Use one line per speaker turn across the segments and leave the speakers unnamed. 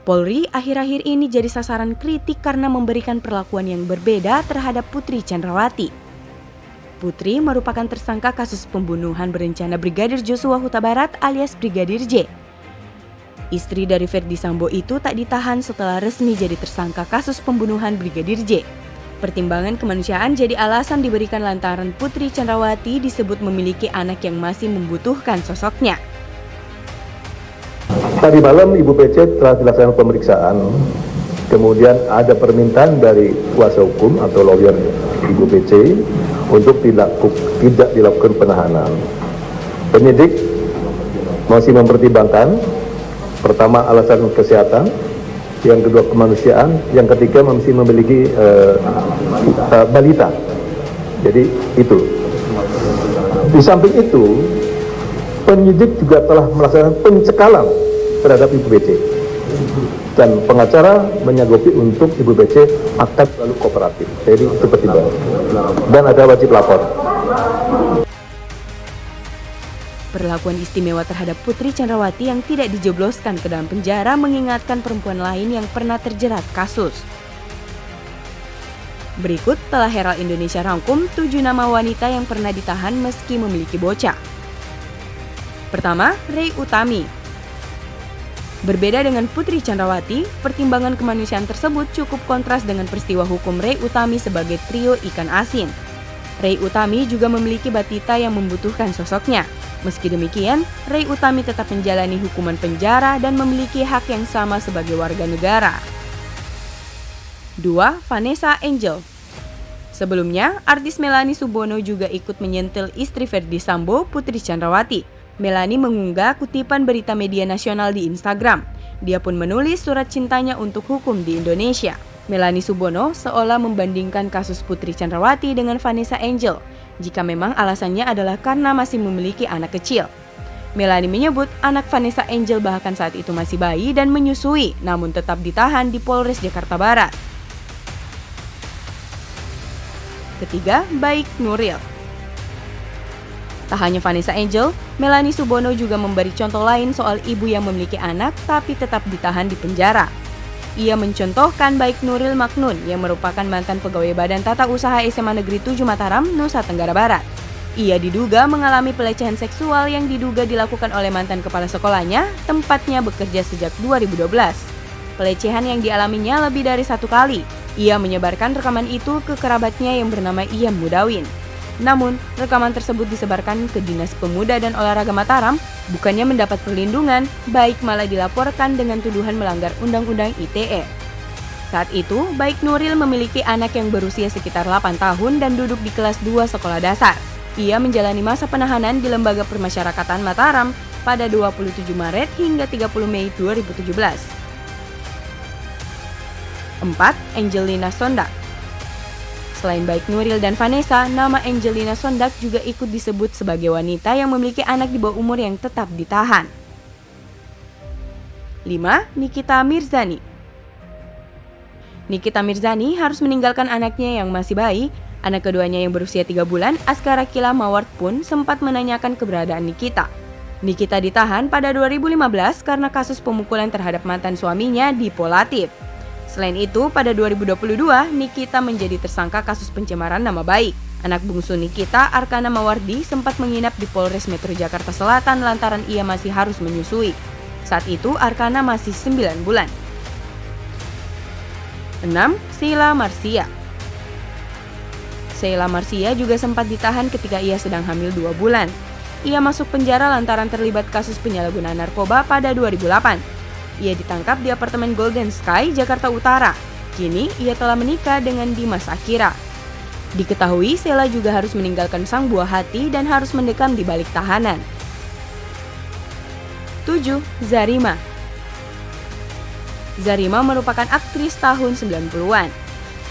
Polri akhir-akhir ini jadi sasaran kritik karena memberikan perlakuan yang berbeda terhadap Putri Chandrawati. Putri merupakan tersangka kasus pembunuhan berencana Brigadir Joshua Huta Barat alias Brigadir J. Istri dari Ferdy Sambo itu tak ditahan setelah resmi jadi tersangka kasus pembunuhan Brigadir J. Pertimbangan kemanusiaan jadi alasan diberikan lantaran Putri Chandrawati disebut memiliki anak yang masih membutuhkan sosoknya.
Tadi malam Ibu PC telah dilaksanakan pemeriksaan, kemudian ada permintaan dari kuasa hukum atau lawyer Ibu PC untuk tidak dilakukan penahanan. Penyidik masih mempertimbangkan, pertama alasan kesehatan, yang kedua kemanusiaan, yang ketiga masih memiliki balita. Jadi itu. Di samping itu, penyidik juga telah melaksanakan pencekalan terhadap Ibu BC, dan pengacara menyanggupi untuk Ibu BC akan selalu kooperatif. Jadi itu pertimbangan, dan ada wajib lapor.
Perlakuan istimewa terhadap Putri Chandrawati yang tidak dijebloskan ke dalam penjara mengingatkan perempuan lain yang pernah terjerat kasus. Berikut telah Herald Indonesia rangkum 7 nama wanita yang pernah ditahan meski memiliki bocah. Pertama, Rey Utami. Berbeda dengan Putri Chandrawati, pertimbangan kemanusiaan tersebut cukup kontras dengan peristiwa hukum Rey Utami sebagai trio ikan asin. Rey Utami juga memiliki batita yang membutuhkan sosoknya. Meski demikian, Rey Utami tetap menjalani hukuman penjara dan memiliki hak yang sama sebagai warga negara. 2. Vanessa Angel. Sebelumnya, artis Melanie Subono juga ikut menyentil istri Ferdy Sambo, Putri Chandrawati. Melanie mengunggah kutipan berita media nasional di Instagram. Dia pun menulis surat cintanya untuk hukum di Indonesia. Melanie Subono seolah membandingkan kasus Putri Chandrawati dengan Vanessa Angel, jika memang alasannya adalah karena masih memiliki anak kecil. Melanie menyebut anak Vanessa Angel bahkan saat itu masih bayi dan menyusui, namun tetap ditahan di Polres Jakarta Barat. Ketiga, Baik Nuril. Tak hanya Vanessa Angel, Melanie Subono juga memberi contoh lain soal ibu yang memiliki anak tapi tetap ditahan di penjara. Ia mencontohkan Baik Nuril Maknun yang merupakan mantan pegawai Badan Tata Usaha SMA Negeri 7 Mataram, Nusa Tenggara Barat. Ia diduga mengalami pelecehan seksual yang diduga dilakukan oleh mantan kepala sekolahnya, tempatnya bekerja sejak 2012. Pelecehan yang dialaminya lebih dari 1 kali. Ia menyebarkan rekaman itu ke kerabatnya yang bernama Iyam Mudawin. Namun, rekaman tersebut disebarkan ke Dinas Pemuda dan Olahraga Mataram, bukannya mendapat perlindungan, Baik malah dilaporkan dengan tuduhan melanggar Undang-Undang ITE. Saat itu, Baik Nuril memiliki anak yang berusia sekitar 8 tahun dan duduk di kelas 2 sekolah dasar. Ia menjalani masa penahanan di Lembaga Permasyarakatan Mataram pada 27 Maret hingga 30 Mei 2017. 4. Angelina Sondak. Selain Baik Nuril dan Vanessa, nama Angelina Sondak juga ikut disebut sebagai wanita yang memiliki anak di bawah umur yang tetap ditahan. 5. Nikita Mirzani. Nikita Mirzani harus meninggalkan anaknya yang masih bayi. Anak keduanya yang berusia 3 bulan, Askara Kila Maward pun sempat menanyakan keberadaan Nikita. Nikita ditahan pada 2015 karena kasus pemukulan terhadap mantan suaminya Dipolatif. Selain itu, pada 2022, Nikita menjadi tersangka kasus pencemaran nama baik. Anak bungsu Nikita, Arkana Mawardi, sempat menginap di Polres Metro Jakarta Selatan lantaran ia masih harus menyusui. Saat itu, Arkana masih 9 bulan. 6. Sheila Marcia. Sheila Marcia juga sempat ditahan ketika ia sedang hamil 2 bulan. Ia masuk penjara lantaran terlibat kasus penyalahgunaan narkoba pada 2008. Ia ditangkap di apartemen Golden Sky, Jakarta Utara. Kini, ia telah menikah dengan Dimas Akira. Diketahui, Sheila juga harus meninggalkan sang buah hati dan harus mendekam di balik tahanan. 7. Zarima. Zarima merupakan aktris tahun 90-an.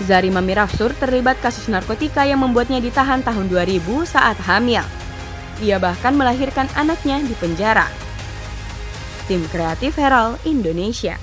Zarima Mirafsur terlibat kasus narkotika yang membuatnya ditahan tahun 2000 saat hamil. Ia bahkan melahirkan anaknya di penjara. Tim Kreatif Herald Indonesia.